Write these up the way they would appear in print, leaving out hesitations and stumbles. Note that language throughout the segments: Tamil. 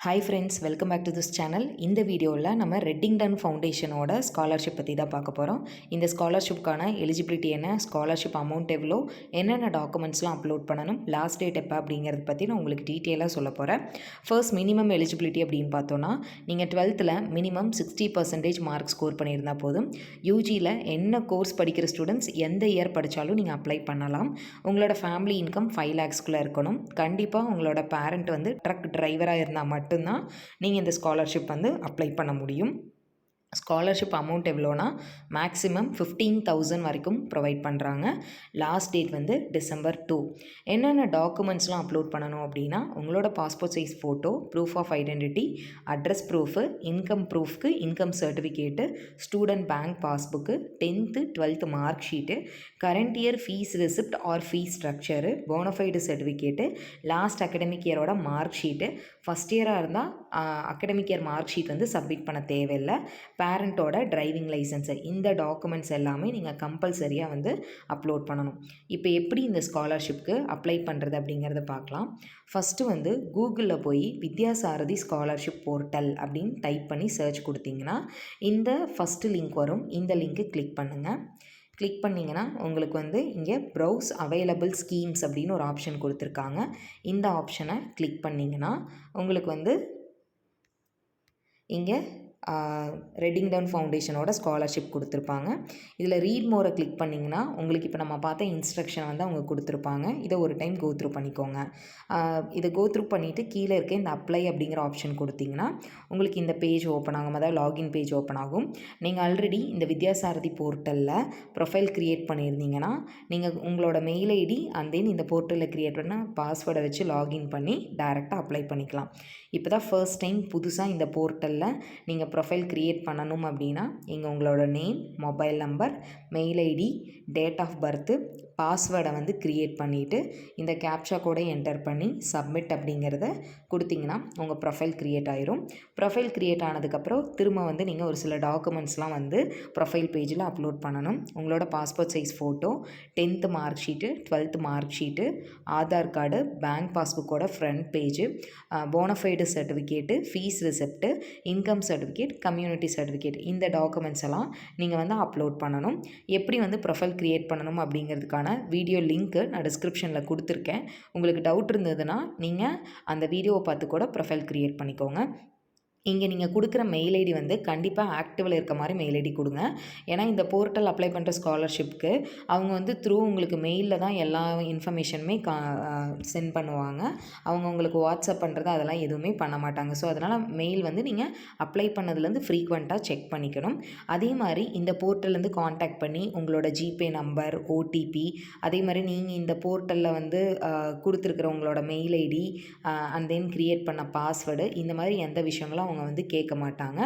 Hi friends, welcome back to this channel. இந்த வீடியோவில் நம்ம ரெட்டிங்டன் ஃபவுண்டேஷனோட ஸ்காலர்ஷிப் பற்றி தான் பார்க்க போகிறோம். இந்த ஸ்காலர்ஷிப்கான எலிஜிபிலிட்டி என்ன, ஸ்காலர்ஷிப் அமௌண்ட் எவ்வளோ, என்னென்ன டாக்குமெண்ட்ஸ்லாம் அப்லோட் பண்ணணும், லாஸ்ட் டேட் எப்போ அப்படிங்கிறத பற்றி நான் உங்களுக்கு டீட்டெயிலாக சொல்ல போகிறேன். ஃபர்ஸ்ட் மினிமம் எலிஜிபிலிட்டி அப்படின்னு பார்த்தோன்னா, நீங்கள் 12th மினிமம் 60% மார்க் ஸ்கோர் பண்ணியிருந்தால் போதும். யூஜியில் என்ன கோர்ஸ் படிக்கிற ஸ்டூடெண்ட்ஸ் எந்த இயர் படித்தாலும் நீங்கள் அப்ளை பண்ணலாம். உங்களோட ஃபேமிலி இன்கம் 5 lakhsக்குள்ளே இருக்கணும். கண்டிப்பாக உங்களோட பேரண்ட் வந்து ட்ரக் டிரைவராக இருந்தால் மட்டும்தான் நீங்கள் இந்த ஸ்காலர்ஷிப் வந்து அப்ளை பண்ண முடியும். ஸ்காலர்ஷிப் அமௌண்ட் எவ்வளோனா மேக்ஸிமம் 15,000 வரைக்கும் ப்ரொவைட் பண்ணுறாங்க. லாஸ்ட் டேட் வந்து December 2. என்னென்ன டாக்குமெண்ட்ஸ்லாம் அப்லோட் பண்ணணும் அப்படின்னா, உங்களோட passport size photo, proof of identity, address proof, income ப்ரூஃப்க்கு income certificate, student bank passbook, 10th 12th mark sheet, current year fees receipt or fees structure, bonafide certificate, last academic இயரோட மார்க் ஷீட்டு. ஃபஸ்ட் இயராக இருந்தால் அகடமிக் இயர் மார்க் ஷீட் வந்து சப்மிட் பண்ண தேவையில்லை. பேரண்ட்டோட டிரைவிங் லைசன்ஸு, இந்த டாக்குமெண்ட்ஸ் எல்லாமே நீங்கள் கம்பல்சரியாக வந்து அப்லோட் பண்ணணும். இப்போ எப்படி இந்த ஸ்காலர்ஷிப்க்கு அப்ளை பண்ணுறது அப்படிங்கிறத பார்க்கலாம். ஃபஸ்ட்டு வந்து கூகுளில் போய் வித்யாசாரதி ஸ்காலர்ஷிப் போர்ட்டல் அப்படின்னு டைப் பண்ணி சர்ச் கொடுத்தீங்கன்னா இந்த ஃபஸ்ட்டு லிங்க் வரும். இந்த லிங்க்கு கிளிக் பண்ணுங்கள். கிளிக் பண்ணிங்கன்னா உங்களுக்கு வந்து இங்கே ப்ரௌஸ் அவைலபிள் ஸ்கீம்ஸ் அப்படின்னு ஒரு ஆப்ஷன் கொடுத்துருக்காங்க. இந்த ஆப்ஷனை கிளிக் பண்ணிங்கன்னா உங்களுக்கு வந்து இங்கே ரெட்டிங்டன் ஃபவுண்டேஷனோட ஸ்காலர்ஷிப் கொடுத்துருப்பாங்க. இதில் ரீட் மோரை கிளிக் பண்ணிங்கன்னா உங்களுக்கு இப்போ நம்ம பார்த்த இன்ஸ்ட்ரக்ஷன் வந்து அவங்க கொடுத்துருப்பாங்க. இதை ஒரு டைம் கோத்ரூ பண்ணிக்கோங்க. இதை கோத்ரூ பண்ணிவிட்டு கீழே இருக்க இந்த அப்ளை அப்படிங்கிற ஆப்ஷன் கொடுத்திங்கன்னா உங்களுக்கு இந்த பேஜ் ஓப்பன் ஆகும், அதாவது லாகின் பேஜ் ஓப்பன் ஆகும். நீங்கள் ஆல்ரெடி இந்த வித்யாசாரதி போர்ட்டலில் ப்ரொஃபைல் க்ரியேட் பண்ணியிருந்தீங்கன்னா நீங்கள் உங்களோட மெயில் ஐடி அண்ட் தென் இந்த போர்ட்டலில் க்ரியேட் பண்ண பாஸ்வேர்டை வச்சு லாகின் பண்ணி டைரெக்டாக அப்ளை பண்ணிக்கலாம். இப்போ தான் ஃபர்ஸ்ட் டைம் புதுசாக இந்த போர்ட்டலில் நீங்கள் ப்ரொஃபைல் க்ரியேட் பண்ணணும் அப்படின்னா இங்கே உங்களோட name, mobile number, mail ID, date of birth, பாஸ்வேர்டை வந்து க்ரியேட் பண்ணிவிட்டு இந்த கேப்சா கோடை என்டர் பண்ணி சப்மிட் அப்படிங்கிறத கொடுத்திங்கன்னா உங்கள் ப்ரொஃபைல் க்ரியேட் ஆயிரும். ப்ரொஃபைல் க்ரியேட் ஆனதுக்கப்புறம் திரும்ப வந்து நீங்கள் ஒரு சில டாக்குமெண்ட்ஸ்லாம் வந்து ப்ரொஃபைல் பேஜில் அப்லோட் பண்ணணும். உங்களோட passport size photo, 10th mark sheet, 12th mark sheet, Aadhaar card, bank பாஸ்புக்கோட front page, bonafide certificate, fees receipt, income certificate, community certificate, இந்த டாக்குமெண்ட்ஸ் எல்லாம் நீங்கள் வந்து அப்லோட் பண்ணணும். எப்படி வந்து ப்ரொஃபைல் க்ரியேட் பண்ணணும் அப்படிங்கிறதுக்கான வீடியோ லிங்க்கு நான் டிஸ்கிரிப்ஷனில் கொடுத்துருக்கேன். உங்களுக்கு டவுட் இருந்ததுன்னா நீங்கள் அந்த வீடியோவை பார்த்து கூட ப்ரொஃபைல் க்ரியேட் பண்ணிக்கோங்க. இங்கே நீங்கள் கொடுக்குற மெயில் ஐடி வந்து கண்டிப்பாக ஆக்டிவில் இருக்க மாதிரி மெயில் ஐடி கொடுங்க. ஏன்னா இந்த போர்ட்டல் அப்ளை பண்ணுற ஸ்காலர்ஷிப்க்கு அவங்க வந்து த்ரூ உங்களுக்கு மெயிலில் தான் எல்லா இன்ஃபர்மேஷனுமே சென்ட் பண்ணுவாங்க. அவங்க உங்களுக்கு வாட்ஸ்அப் பண்ணுறது அதெல்லாம் எதுவுமே பண்ண மாட்டாங்க. ஸோ அதனால் மெயில் வந்து நீங்கள் அப்ளை பண்ணதுலேருந்து ஃப்ரீக்வெண்ட்டாக செக் பண்ணிக்கணும். அதே மாதிரி இந்த போர்ட்டல்லேருந்து காண்டாக்ட் பண்ணி உங்களோட ஜிபே நம்பர், ஓடிபி, அதே மாதிரி நீங்கள் இந்த போர்ட்டலில் வந்து கொடுத்துருக்குற உங்களோட mail ID and then create பண்ண பாஸ்வேர்டு, இந்த மாதிரி எந்த விஷயங்களும் அவங்க வந்து கேட்க மாட்டாங்க.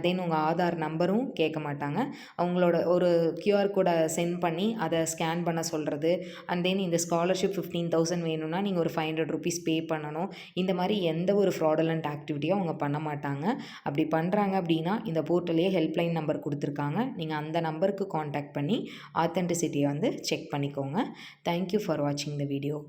தென் உங்கள் ஆதார் நம்பரும் கேட்க மாட்டாங்க. அவங்களோட ஒரு கியூஆர் கோடை சென்ட் பண்ணி அதை ஸ்கேன் பண்ண சொல்கிறது, அண்ட் தென் இந்த ஸ்காலர்ஷிப் 15,000 வேணும்னா நீங்கள் ஒரு 500 rupees பே பண்ணணும். இந்த மாதிரி எந்த ஒரு ஃப்ராடலண்ட் ஆக்டிவிட்டியும் அவங்க பண்ண மாட்டாங்க. அப்படி பண்ணுறாங்க அப்படின்னா இந்த போர்ட்டலையே ஹெல்ப்லைன் நம்பர் கொடுத்துருக்காங்க. நீங்கள் அந்த நம்பருக்கு காண்டாக்ட் பண்ணி ஆத்தென்டிசிட்டியை வந்து செக் பண்ணிக்கோங்க. தேங்க்யூ ஃபார் வாட்சிங் த வீடியோ.